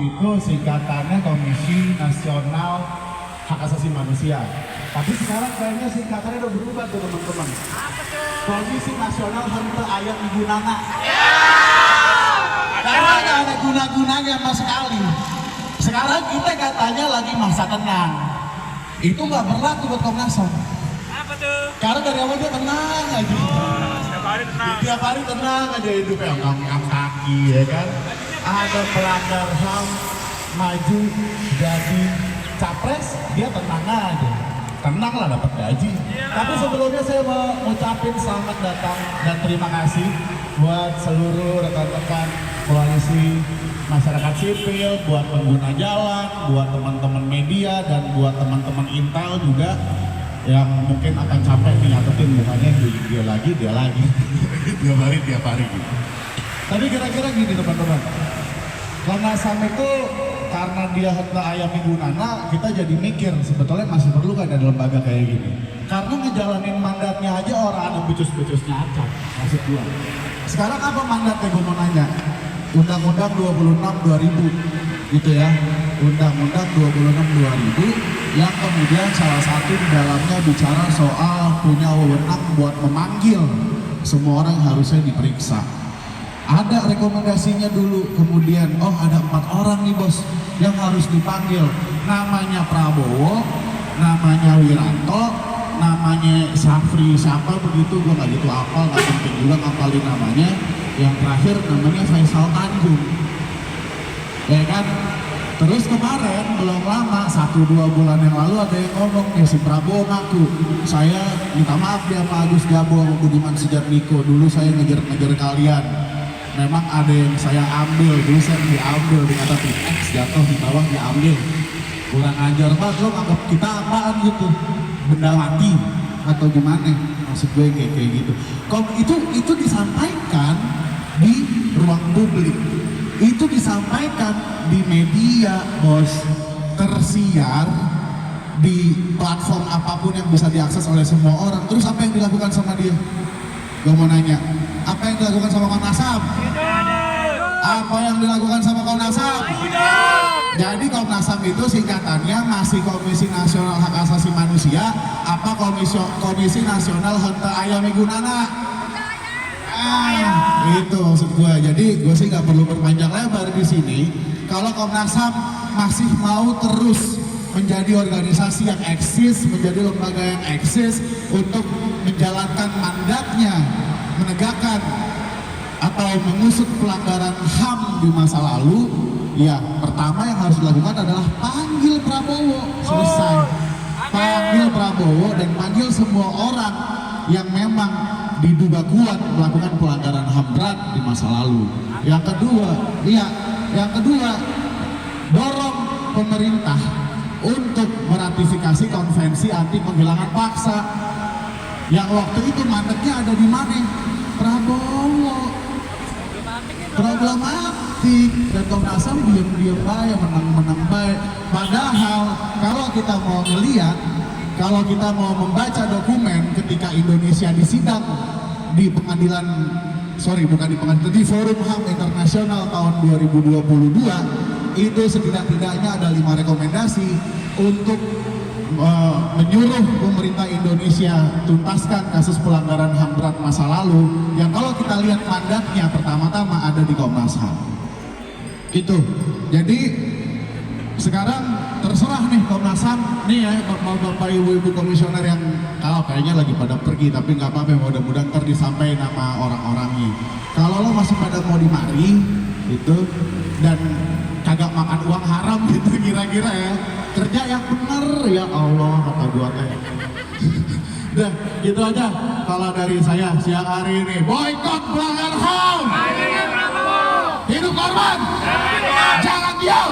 itu singkatannya Komisi Nasional Hak Asasi Manusia. Tapi sekarang kayaknya singkatannya udah berubah tuh teman-teman. Komisi Nasional Henteu Aya Migunana. Karena nggak ada guna-gunanya sama sekali. Sekarang kita katanya lagi masa tenang. Itu nggak berlaku buat Komnas HAM. Apa tuh? Karena dari awal dia tenang aja. Setiap hari tenang. Tiap hari tenang aja hidupnya, angkat kaki ya kan. Ada pelanggar HAM maju jadi capres, dia tenang aja. Tenang lah dapat gaji. Tapi sebelumnya saya mau ngucapin selamat datang dan terima kasih buat seluruh rekan-rekan koalisi masyarakat sipil, buat pengguna jalan, buat teman-teman media, dan buat teman-teman Intel juga yang mungkin akan capek nih nyatetin mukanya dia lagi tiap hari gitu. Tapi kira-kira gini teman-teman, Komnas HAM itu karena dia henteu aya migunana, kita jadi mikir sebetulnya masih perlu kan ada lembaga kayak gini. Karena ngejalanin mandatnya aja orang ada becus-becusnya acak, maksud gua. Sekarang apa mandatnya gua mau nanya? Undang-Undang 26/2000 gitu ya. Undang-Undang 26/2000 yang kemudian salah satu di dalamnya bicara soal punya wewenang buat memanggil semua orang yang harusnya diperiksa. Ada rekomendasinya dulu, kemudian oh ada 4 orang nih bos yang harus dipanggil. Namanya Prabowo, namanya Wiranto, namanya Syafri siapa begitu, gue nggak gitu hafal, nggak penting juga ngapalin namanya. Yang terakhir namanya Faisal Tanjung, ya kan? Terus kemarin belum lama 1-2 bulan yang lalu ada yang ngomong nih, si Prabowo ngaku, saya minta maaf dia sama Agus Jabo sama Budiman Sujatmiko, dulu saya ngejar kalian. Memang ada yang saya ambil, dulu saya diambil, dikata X jatuh di bawah diambil. Kurang ajar banget, lo anggap kita apaan gitu? Benda mati atau gimana? Maksud gue kayak gitu. Kalau itu disampaikan di ruang publik, itu disampaikan di media, bos, tersiar di platform apapun yang bisa diakses oleh semua orang. Terus apa yang dilakukan sama dia? Gue mau nanya, apa yang dilakukan sama Komnas HAM? Apa yang dilakukan sama Komnas HAM? Jadi Komnas HAM itu singkatannya masih Komisi Nasional Hak Asasi Manusia, apa Komisi Nasional Henteu Aya Migunana? Itu maksud gue. Jadi gue sih nggak perlu berpanjang lebar di sini. Kalau Komnas HAM masih mau terus menjadi organisasi yang eksis, menjadi lembaga yang eksis untuk menjalankan mandatnya, menegakkan atau mengusut pelanggaran HAM di masa lalu, ya pertama yang harus dilakukan adalah panggil Prabowo, selesai. Panggil Prabowo dan panggil semua orang yang memang diduga kuat melakukan pelanggaran HAM berat di masa lalu. Yang kedua, dorong pemerintah untuk meratifikasi konvensi anti penghilangan paksa. Yang waktu itu mandatnya ada di mana? Prabowo. Problematik, dan Komnas HAM diam-diam baik, menang-menang baik. Padahal kalau kita mau melihat, kalau kita mau membaca dokumen ketika Indonesia disidang di pengadilan, di Forum HAM Internasional tahun 2022, itu setidak-tidaknya ada 5 rekomendasi untuk menyuruh pemerintah Indonesia tuntaskan kasus pelanggaran HAM berat masa lalu, yang kalau kita lihat mandatnya pertama-tama ada di Komnas HAM. Itu. Jadi sekarang terserah nih Komnas HAM nih ya, bapak ibu komisioner yang kalau kayaknya lagi pada pergi, tapi nggak apa-apa, mudah-mudahan ntar disampaikan nama orang-orangnya. Kalau lo masih pada mau dimari itu dan kagak makan uang haram gitu kira-kira ya, kerja yang bener ya Allah kata gua teh. Udah gitu aja kalau dari saya siang hari ini. Boykot pelanggar HAM, hidup korban, jangan diam.